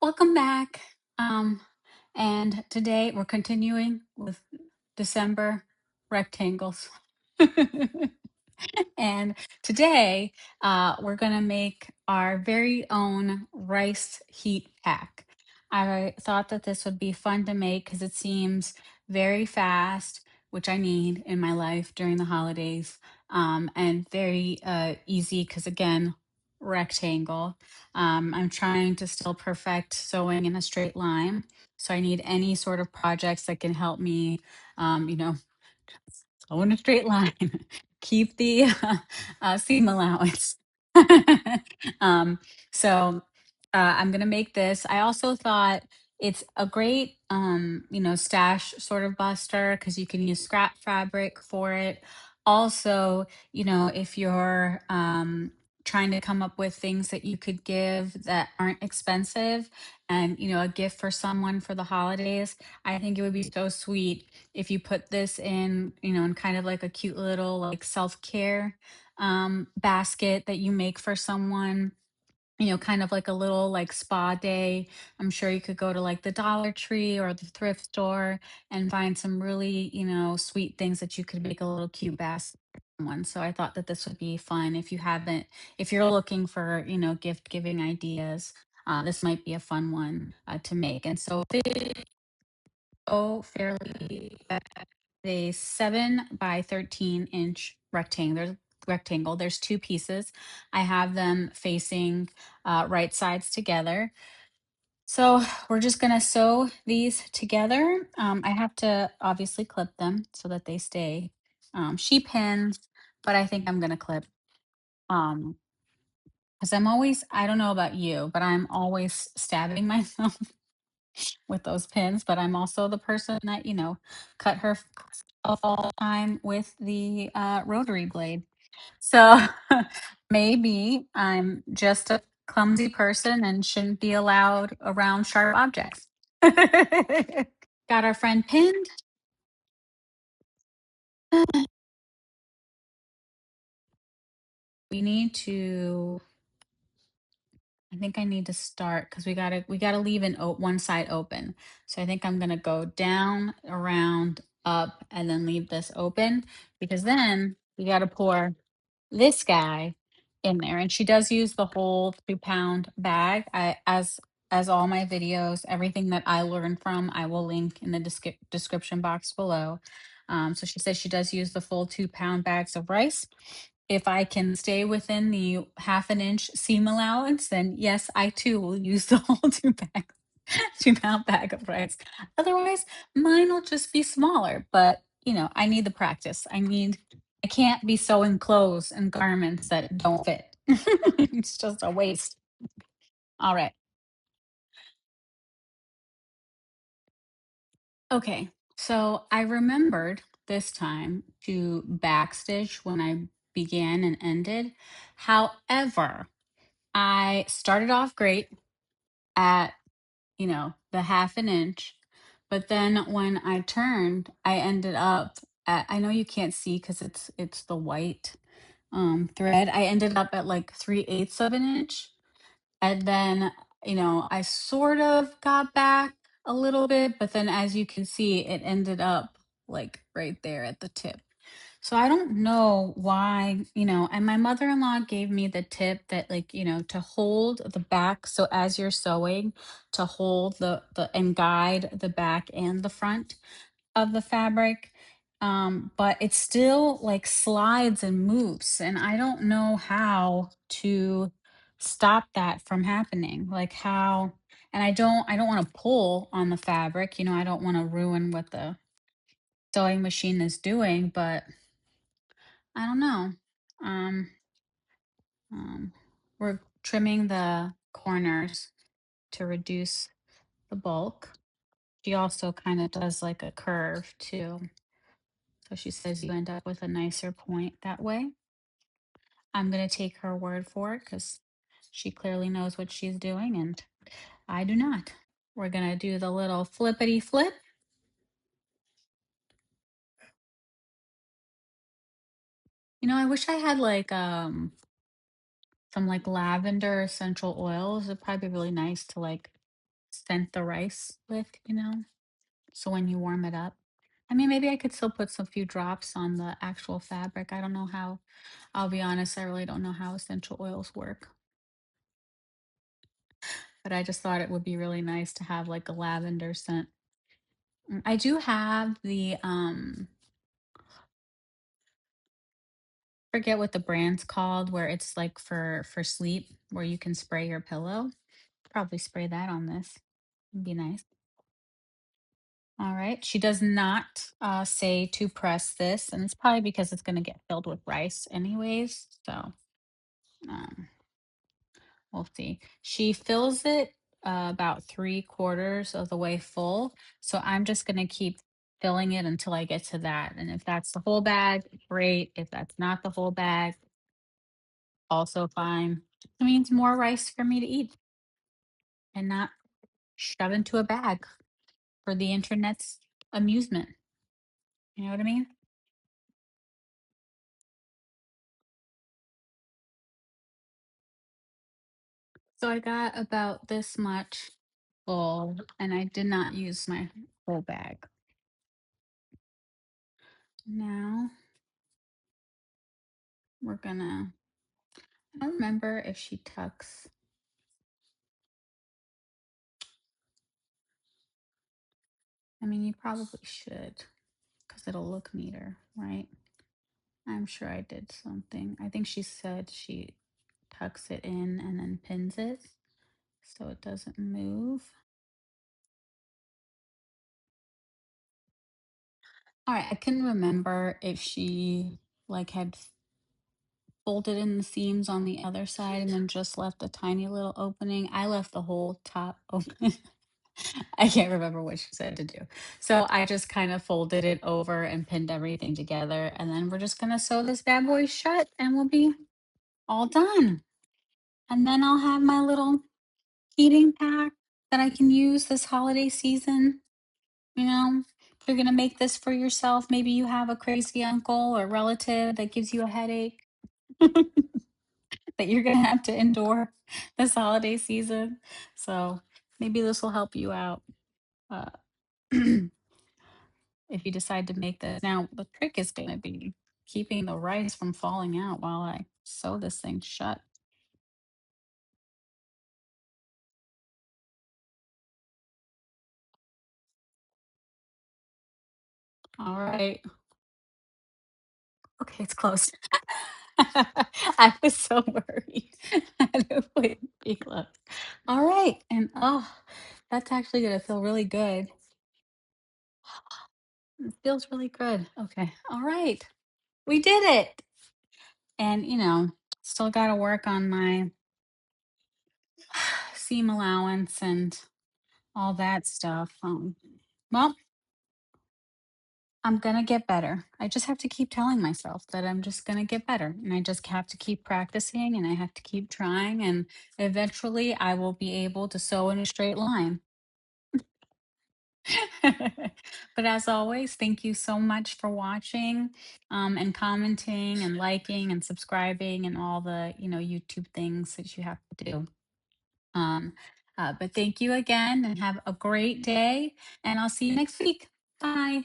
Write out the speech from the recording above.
Welcome back. Um, and today we're continuing with December rectangles. And today, we're gonna make our very own rice heat pack. I thought that this would be fun to make because it seems very fast, which I need in my life during the holidays, and very easy because again, rectangle. I'm trying to still perfect sewing in a straight line, so I need any sort of projects that can help me, you know, go in a straight line. Keep the seam allowance. um, so I'm gonna make this. I also thought it's a great, stash sort of buster because you can use scrap fabric for it. Also, if you're trying to come up with things that you could give that aren't expensive and, a gift for someone for the holidays, I think it would be so sweet if you put this in, in kind of like a cute little like self-care basket that you make for someone, kind of like a little like spa day. I'm sure you could go to like the Dollar Tree or the thrift store and find some really, sweet things that you could make a little cute basket for someone. So I thought that this would be fun if you're looking for, gift giving ideas. This might be a fun one to make. And so fairly a 7 by 13 inch rectangle. There's two pieces. I have them facing right sides together. So we're just gonna sew these together. I have to obviously clip them so that they stay sheep pins, but I think I'm gonna clip because I don't know about you, but I'm always stabbing myself with those pins, but I'm also the person that, cut herself all the time with the rotary blade. So maybe I'm just a clumsy person and shouldn't be allowed around sharp objects. Got our friend pinned. We need to I think I need to start because we gotta leave one side open. So I think I'm gonna go down, around, up, and then leave this open because then we gotta pour this guy in there. And she does use the whole 2 pound bag. As all my videos, everything that I learned from, I will link in the description box below. So she says she does use the full 2 pound bags of rice. If I can stay within the half an inch seam allowance, then yes, I too will use the whole 2 pound bag of rice. Otherwise, mine will just be smaller. But I need the practice. I can't be sewing clothes and garments that don't fit. It's just a waste. All right. Okay. So I remembered this time to backstitch when I began and ended. However, I started off great at, the half an inch, but then when I turned, I ended up I know you can't see because it's the white thread. I ended up at like 3/8 of an inch. And then, I sort of got back a little bit, but then as you can see, it ended up like right there at the tip. So I don't know why, and my mother-in-law gave me the tip that like, to hold the back. So as you're sewing, to hold the and guide the back and the front of the fabric. But it still like slides and moves, and I don't know how to stop that from happening. Like how, and I don't want to pull on the fabric, I don't want to ruin what the sewing machine is doing, but I don't know. Um, we're trimming the corners to reduce the bulk. She also kind of does like a curve too. So she says you end up with a nicer point that way. I'm going to take her word for it because she clearly knows what she's doing and I do not. We're going to do the little flippity flip. I wish I had like some like lavender essential oils. It'd probably be really nice to like scent the rice with, so when you warm it up. I mean, maybe I could still put some few drops on the actual fabric. I don't know how, I'll be honest, I really don't know how essential oils work. But I just thought it would be really nice to have like a lavender scent. I do have the forget what the brand's called where it's like for sleep where you can spray your pillow. Probably spray that on this. It'd be nice. All right. She does not say to press this, and it's probably because it's going to get filled with rice anyways. So um, we'll see. She fills it about 3/4 of the way full. So I'm just going to keep filling it until I get to that. And if that's the whole bag, great. If that's not the whole bag, also fine. It means more rice for me to eat and not shove into a bag for the internet's amusement. You know what I mean? So I got about this much full, and I did not use my whole bag. Now we're gonna, I don't remember if she tucks. I mean, you probably should because it'll look neater, right? I'm sure I did something. I think she said she tucks it in and then pins it so it doesn't move. All right, I can remember if she like had folded in the seams on the other side and then just left a tiny little opening. I left the whole top open. I can't remember what she said to do. So I just kind of folded it over and pinned everything together. And then we're just going to sew this bad boy shut and we'll be all done. And then I'll have my little heating pack that I can use this holiday season. You know, if you're going to make this for yourself, maybe you have a crazy uncle or relative that gives you a headache. That you're gonna have to endure this holiday season. So maybe this will help you out uh, if you decide to make this. Now, the trick is gonna be keeping the rice from falling out while I sew this thing shut. All right. Okay, it's closed. I was so worried that it wouldn't be closed. All right. And oh, that's actually gonna feel really good. It feels really good. Okay. All right. We did it. And, still got to work on my seam allowance and all that stuff. Well, I'm going to get better. I just have to keep telling myself that I'm just going to get better. And I just have to keep practicing and I have to keep trying. And eventually I will be able to sew in a straight line. But as always, thank you so much for watching and commenting and liking and subscribing and all the, YouTube things that you have to do. Um, but thank you again and have a great day. And I'll see you next week. Bye.